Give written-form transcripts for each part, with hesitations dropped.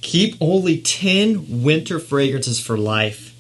Keep only 10 winter fragrances for life.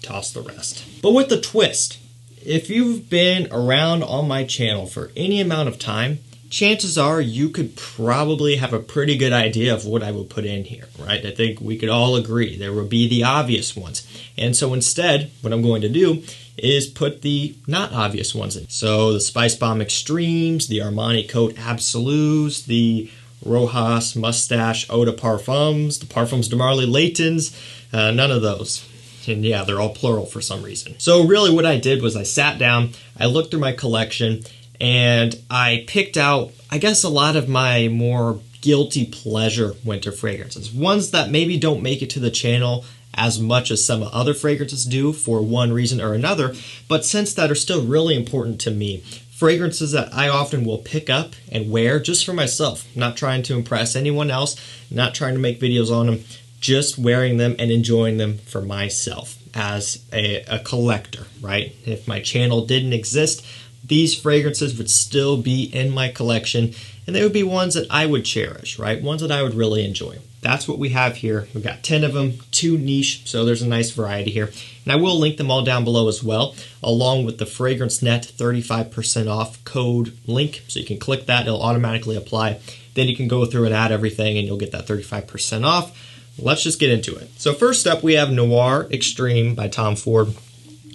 Toss the rest. But with the twist, if you've been around on my channel for any amount of time, chances are you could probably have a pretty good idea of what I would put in here, right? I think we could all agree there will be the obvious ones. And so instead, what I'm going to do is put the not obvious ones in. So the Spice Bomb Extremes, the Armani Coat Absolus, the Rojas Mustache Eau de Parfums, the Parfums de Marly Laytons, none of those. And yeah, they're all plural for some reason. So really what I did was I sat down, I looked through my collection, and I picked out, I guess, a lot of my more guilty pleasure winter fragrances. Ones that maybe don't make it to the channel as much as some other fragrances do for one reason or another, but since that are still really important to me. Fragrances that I often will pick up and wear just for myself, not trying to impress anyone else, not trying to make videos on them, just wearing them and enjoying them for myself as a collector, right? If my channel didn't exist, these fragrances would still be in my collection, and they would be ones that I would cherish, right? Ones that I would really enjoy. That's what we have here. We've got 10 of them, 2 niche, so there's a nice variety here. And I will link them all down below as well, along with the FragranceNet 35% off code link. So you can click that, it'll automatically apply. Then you can go through and add everything, and you'll get that 35% off. Let's just get into it. So first up, we have Noir Extreme by Tom Ford.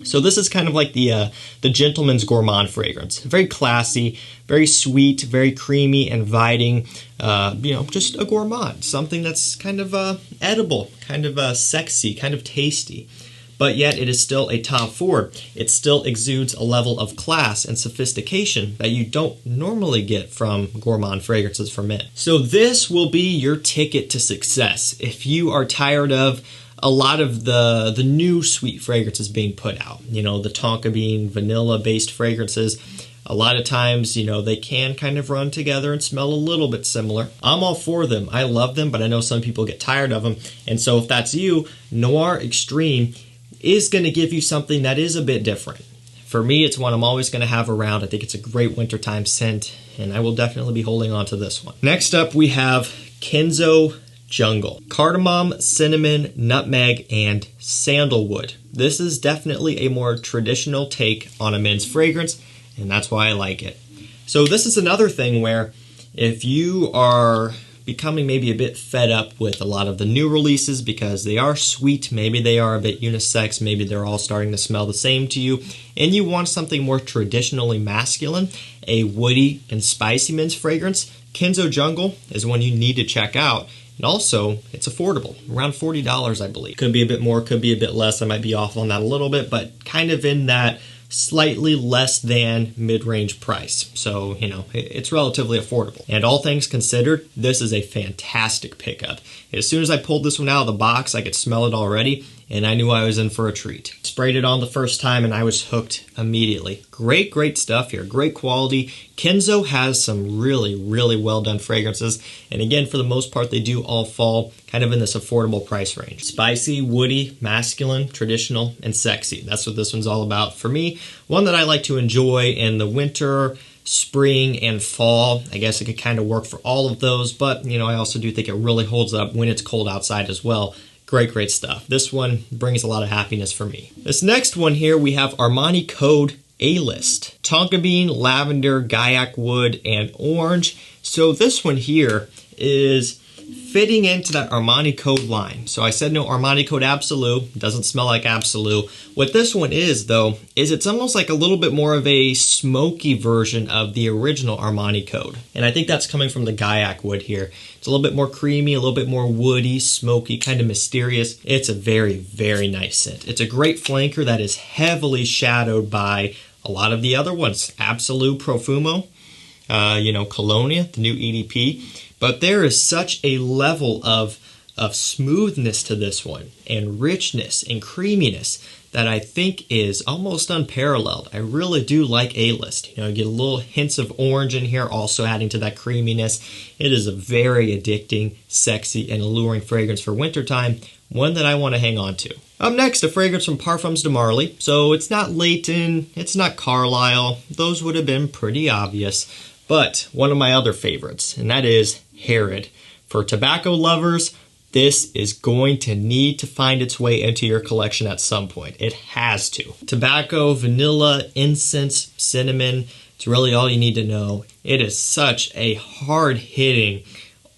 So this is kind of like the gentleman's gourmand fragrance. Very classy, very sweet, very creamy, inviting. You know, just a gourmand. Something that's kind of edible, kind of sexy, kind of tasty. But yet it is still a Tom Ford. It still exudes a level of class and sophistication that you don't normally get from gourmand fragrances for men. So this will be your ticket to success if you are tired of a lot of the new sweet fragrances being put out. You know, the tonka bean, vanilla-based fragrances. A lot of times, you know, they can kind of run together and smell a little bit similar. I'm all for them. I love them, but I know some people get tired of them. And so if that's you, Noir Extreme is going to give you something that is a bit different. For me, it's one I'm always going to have around. I think it's a great wintertime scent, and I will definitely be holding on to this one. Next up, we have Kenzo Jungle. Cardamom, cinnamon, nutmeg, and sandalwood. This is definitely a more traditional take on a men's fragrance, and that's why I like it. So this is another thing where if you are becoming maybe a bit fed up with a lot of the new releases because they are sweet, maybe they are a bit unisex, maybe they're all starting to smell the same to you, and you want something more traditionally masculine, a woody and spicy men's fragrance, Kenzo Jungle is one you need to check out. And also, it's affordable, around $40, I believe. Could be a bit more, could be a bit less. I might be off on that a little bit, but kind of in that slightly less than mid-range price. So, you know, it's relatively affordable. And all things considered, this is a fantastic pickup. As soon as I pulled this one out of the box, I could smell it already, and I knew I was in for a treat. Sprayed it on the first time, and I was hooked immediately. Great, great stuff here. Great quality. Kenzo has some really, really well-done fragrances. And again, for the most part, they do all fall kind of in this affordable price range. Spicy, woody, masculine, traditional, and sexy. That's what this one's all about for me. One that I like to enjoy in the winter, spring, and fall. I guess it could kind of work for all of those, but you know, I also do think it really holds up when it's cold outside as well. Great, great stuff. This one brings a lot of happiness for me. This next one here, we have Armani Code A-List. Tonka bean, lavender, gaiac wood, and orange. So this one here is fitting into that Armani Code line. So I said no Armani Code Absolu, doesn't smell like Absolu. What this one is though, is it's almost like a little bit more of a smoky version of the original Armani Code. And I think that's coming from the gaiac wood here. It's a little bit more creamy, a little bit more woody, smoky, kind of mysterious. It's a very, very nice scent. It's a great flanker that is heavily shadowed by a lot of the other ones. Absolu Profumo, you know, Colonia, the new EDP. But there is such a level of smoothness to this one, and richness and creaminess that I think is almost unparalleled. I really do like A-List. You know, you get a little hints of orange in here, also adding to that creaminess. It is a very addicting, sexy, and alluring fragrance for wintertime, one that I want to hang on to. Up next, a fragrance from Parfums de Marly. So it's not Layton, it's not Carlisle. Those would have been pretty obvious. But one of my other favorites, and that is Herod. For tobacco lovers, This is going to need to find its way into your collection at some point. It has to. Tobacco, vanilla, incense, cinnamon, it's really all you need to know. It is such a hard-hitting,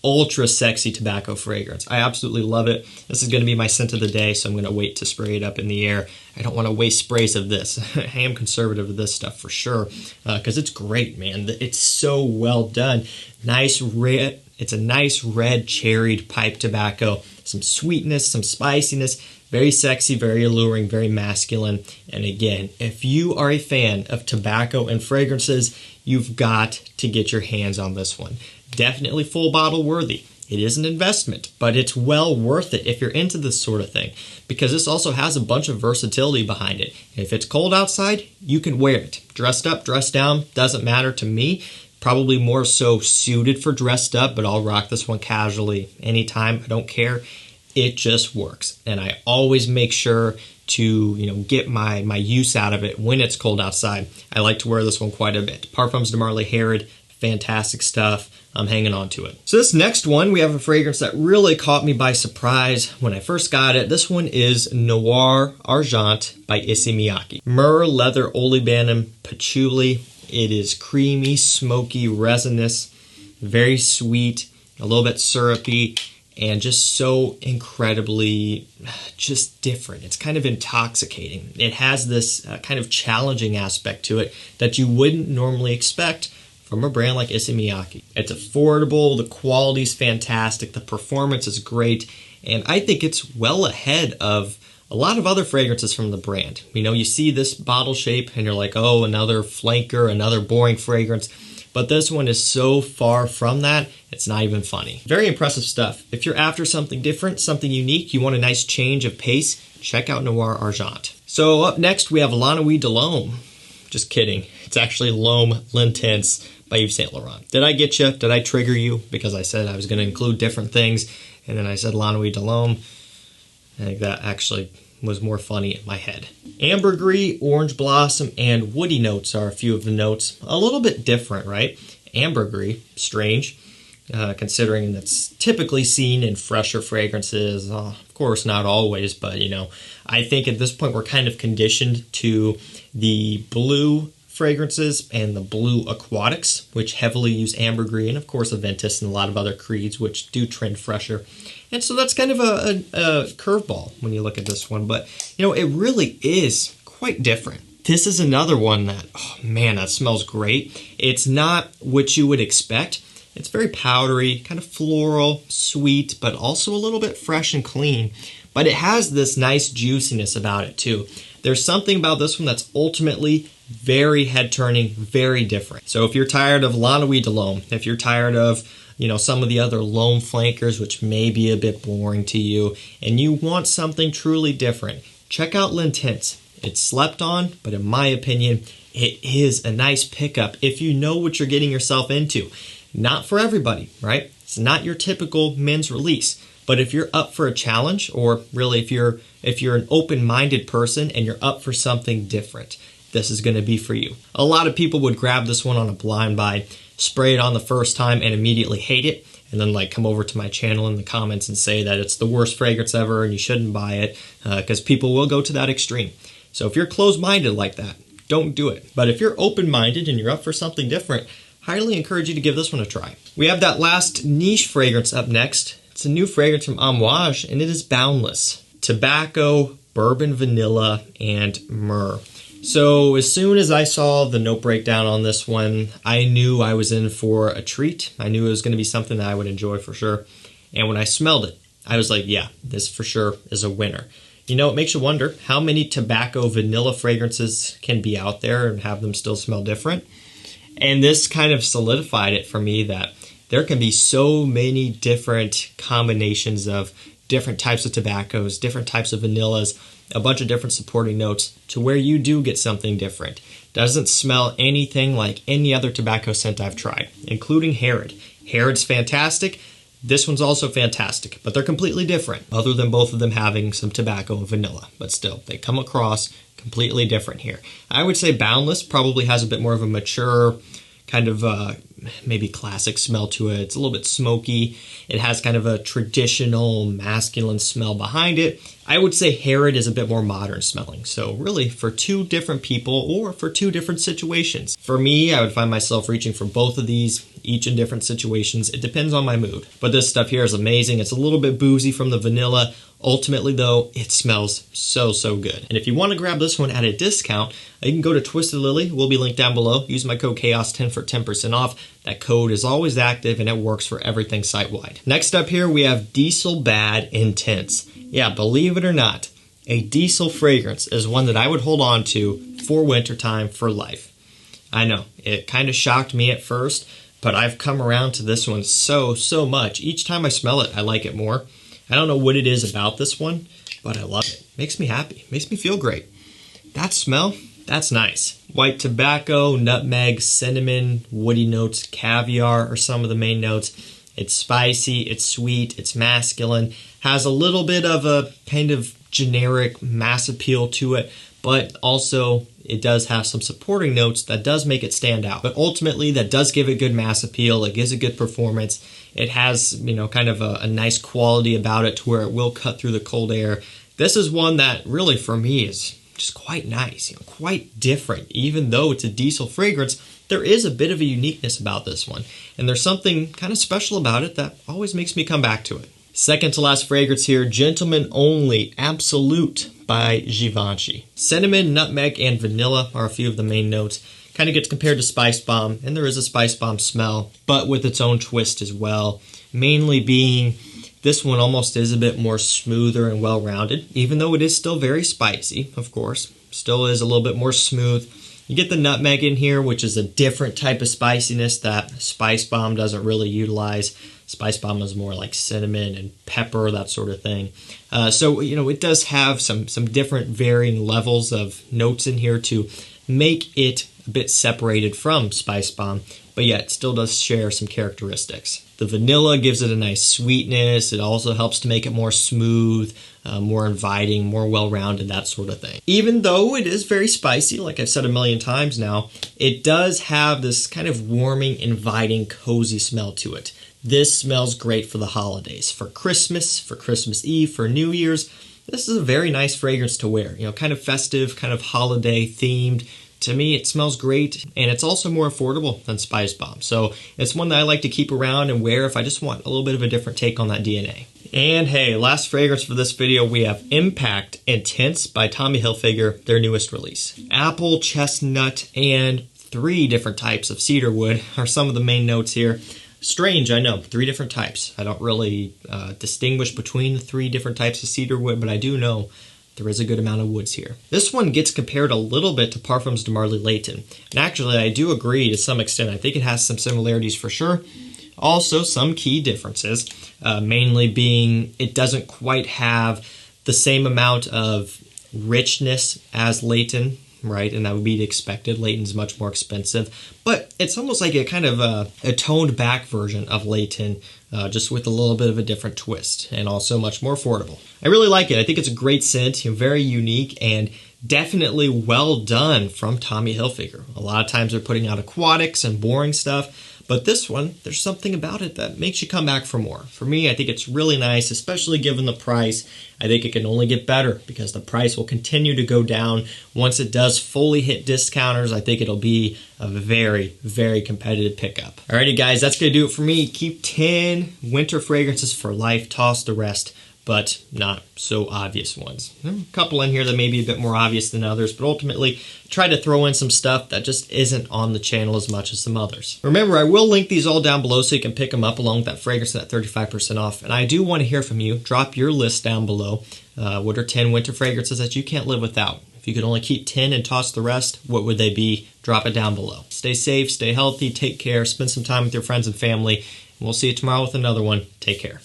ultra sexy tobacco fragrance. I absolutely love it. This is going to be my scent of the day, so I'm going to wait to spray it up in the air. I don't want to waste sprays of this. I am conservative of this stuff for sure, because it's great, man. It's so well done. Nice red. It's a nice red cherried pipe tobacco. Some sweetness, some spiciness. Very sexy, very alluring, very masculine. And again, if you are a fan of tobacco and fragrances, you've got to get your hands on this one. Definitely full bottle worthy. It is an investment, but it's well worth it if you're into this sort of thing, because this also has a bunch of versatility behind it. If it's cold outside, you can wear it. Dressed up, dressed down, doesn't matter to me. Probably more so suited for dressed up, but I'll rock this one casually anytime. I don't care. It just works. And I always make sure to get my use out of it when it's cold outside. I like to wear this one quite a bit. Parfums de Marly Herod, fantastic stuff. I'm hanging on to it. So this next one, we have a fragrance that really caught me by surprise when I first got it. This one is Noir Argent by Issey Miyake. Myrrh, leather, olibanum, patchouli. It is creamy, smoky, resinous, very sweet, a little bit syrupy, and just so incredibly just different. It's kind of intoxicating. It has this kind of challenging aspect to it that you wouldn't normally expect from a brand like Issey Miyake. It's affordable, the quality's fantastic, the performance is great, and I think it's well ahead of a lot of other fragrances from the brand. You see this bottle shape and you're like, oh, another flanker, another boring fragrance. But this one is so far from that, it's not even funny. Very impressive stuff. If you're after something different, something unique, you want a nice change of pace, check out Noir Argent. So up next, we have La Nuit de L'Homme. Just kidding. It's actually L'Homme L'Intense by Yves Saint Laurent. Did I get you? Did I trigger you? Because I said I was going to include different things, and then I said La Nuit de L'Homme. I think that actually was more funny in my head. Ambergris, orange blossom, and woody notes are a few of the notes. A little bit different, right? Ambergris, strange, considering that's typically seen in fresher fragrances. Of course, not always, but I think at this point we're kind of conditioned to the blue fragrances and the blue aquatics, which heavily use ambergris, and of course Aventus and a lot of other creeds which do trend fresher. And so that's kind of a curveball when you look at this one, but it really is quite different. This is another one that, oh man, that smells great. It's not what you would expect. It's very powdery, kind of floral, sweet, but also a little bit fresh and clean. But it has this nice juiciness about it too. There's something about this one that's ultimately very head-turning, very different. So if you're tired of La Nuit de L'Homme, if you're tired of some of the other L'Homme flankers, which may be a bit boring to you, and you want something truly different, check out L'Intense. It's slept on, but in my opinion, it is a nice pickup if you know what you're getting yourself into. Not for everybody, right? It's not your typical men's release. But if you're up for a challenge, or really if you're an open-minded person and you're up for something different, this is going to be for you. A lot of people would grab this one on a blind buy, spray it on the first time and immediately hate it, and then come over to my channel in the comments and say that it's the worst fragrance ever and you shouldn't buy it, because people will go to that extreme. So if you're closed-minded like that, don't do it. But if you're open-minded and you're up for something different, highly encourage you to give this one a try. We have that last niche fragrance up next. It's a new fragrance from Amouage, and it is Boundless. Tobacco, bourbon vanilla, and myrrh. So as soon as I saw the note breakdown on this one, I knew I was in for a treat. I knew it was going to be something that I would enjoy for sure. And when I smelled it, I was like, yeah, this for sure is a winner. It makes you wonder how many tobacco vanilla fragrances can be out there and have them still smell different. And this kind of solidified it for me that there can be so many different combinations of different types of tobaccos, different types of vanillas, a bunch of different supporting notes to where you do get something different. Doesn't smell anything like any other tobacco scent I've tried, including Herod. Herod's fantastic. This one's also fantastic, but they're completely different, other than both of them having some tobacco and vanilla. But still, they come across completely different here. I would say Boundless probably has a bit more of a mature, kind of maybe classic smell to it. It's a little bit smoky. It has kind of a traditional masculine smell behind it. I would say Herod is a bit more modern smelling. So really for two different people or for two different situations. For me, I would find myself reaching for both of these, each in different situations. It depends on my mood. But this stuff here is amazing. It's a little bit boozy from the vanilla. Ultimately though, it smells so, so good. And if you want to grab this one at a discount, you can go to Twisted Lily. We'll be linked down below. Use my code CHAOS10 for 10% off. That code is always active and it works for everything site-wide. Next up here, we have Diesel Bad Intense. Yeah, believe it or not, a diesel fragrance is one that I would hold on to for wintertime for life. I know, it kind of shocked me at first, but I've come around to this one so, so much. Each time I smell it, I like it more. I don't know what it is about this one, but I love it. Makes me happy, makes me feel great. That smell, that's nice. White tobacco, nutmeg, cinnamon, woody notes, caviar are some of the main notes. It's spicy, it's sweet, it's masculine, has a little bit of a kind of generic mass appeal to it, but also it does have some supporting notes that does make it stand out. But ultimately, that does give it good mass appeal. It gives it good performance. It has, you know, kind of a nice quality about it to where it will cut through the cold air. This is one that really for me is just quite nice, you know, quite different. Even though it's a diesel fragrance, there is a bit of a uniqueness about this one. And there's something kind of special about it that always makes me come back to it. Second to last fragrance here, Gentleman Only Absolute by Givenchy. Cinnamon, nutmeg, and vanilla are a few of the main notes. Kind of gets compared to Spice Bomb, and there is a Spice Bomb smell, but with its own twist as well. Mainly being, this one almost is a bit more smoother and well-rounded, even though it is still very spicy, of course. Still is a little bit more smooth. You get the nutmeg in here, which is a different type of spiciness that Spice Bomb doesn't really utilize. Spice Bomb is more like cinnamon and pepper, that sort of thing. So, you know, it does have some different varying levels of notes in here to make it a bit separated from Spice Bomb, but yet it still does share some characteristics. The vanilla gives it a nice sweetness. It also helps to make it more smooth, more inviting, more well-rounded, that sort of thing. Even though it is very spicy, like I've said a million times now, it does have this kind of warming, inviting, cozy smell to it. This smells great for the holidays, for Christmas Eve, for New Year's. This is a very nice fragrance to wear, you know, kind of festive, kind of holiday themed. To me, it smells great, and it's also more affordable than Spice Bomb. So it's one that I like to keep around and wear if I just want a little bit of a different take on that DNA. And hey, last fragrance for this video, we have Impact Intense by Tommy Hilfiger, their newest release. Apple, chestnut, and 3 different types of cedar wood are some of the main notes here. Strange, I know, 3 different types. I don't really distinguish between the 3 different types of cedar wood, but I do know there is a good amount of woods here. This one gets compared a little bit to Parfums de Marly Layton. And actually, I do agree to some extent. I think it has some similarities for sure. Also, some key differences, mainly being it doesn't quite have the same amount of richness as Layton, right? And that would be expected. Layton's much more expensive, but it's almost like a kind of a toned back version of Layton, just with a little bit of a different twist, and also much more affordable. I really like it. I think it's a great scent, you know, very unique, and definitely well done from Tommy Hilfiger. A lot of times they're putting out aquatics and boring stuff, but this one, there's something about it that makes you come back for more. For me, I think it's really nice, especially given the price. I think it can only get better because the price will continue to go down. Once it does fully hit discounters, I think it'll be a very, very competitive pickup. Alrighty guys, that's gonna do it for me. Keep 10 winter fragrances for life, toss the rest, but not so obvious ones. There are a couple in here that may be a bit more obvious than others, but ultimately try to throw in some stuff that just isn't on the channel as much as some others. Remember, I will link these all down below so you can pick them up along with that fragrance at 35% off. And I do want to hear from you. Drop your list down below. What are 10 winter fragrances that you can't live without? If you could only keep 10 and toss the rest, what would they be? Drop it down below. Stay safe, stay healthy, take care, spend some time with your friends and family, and we'll see you tomorrow with another one. Take care.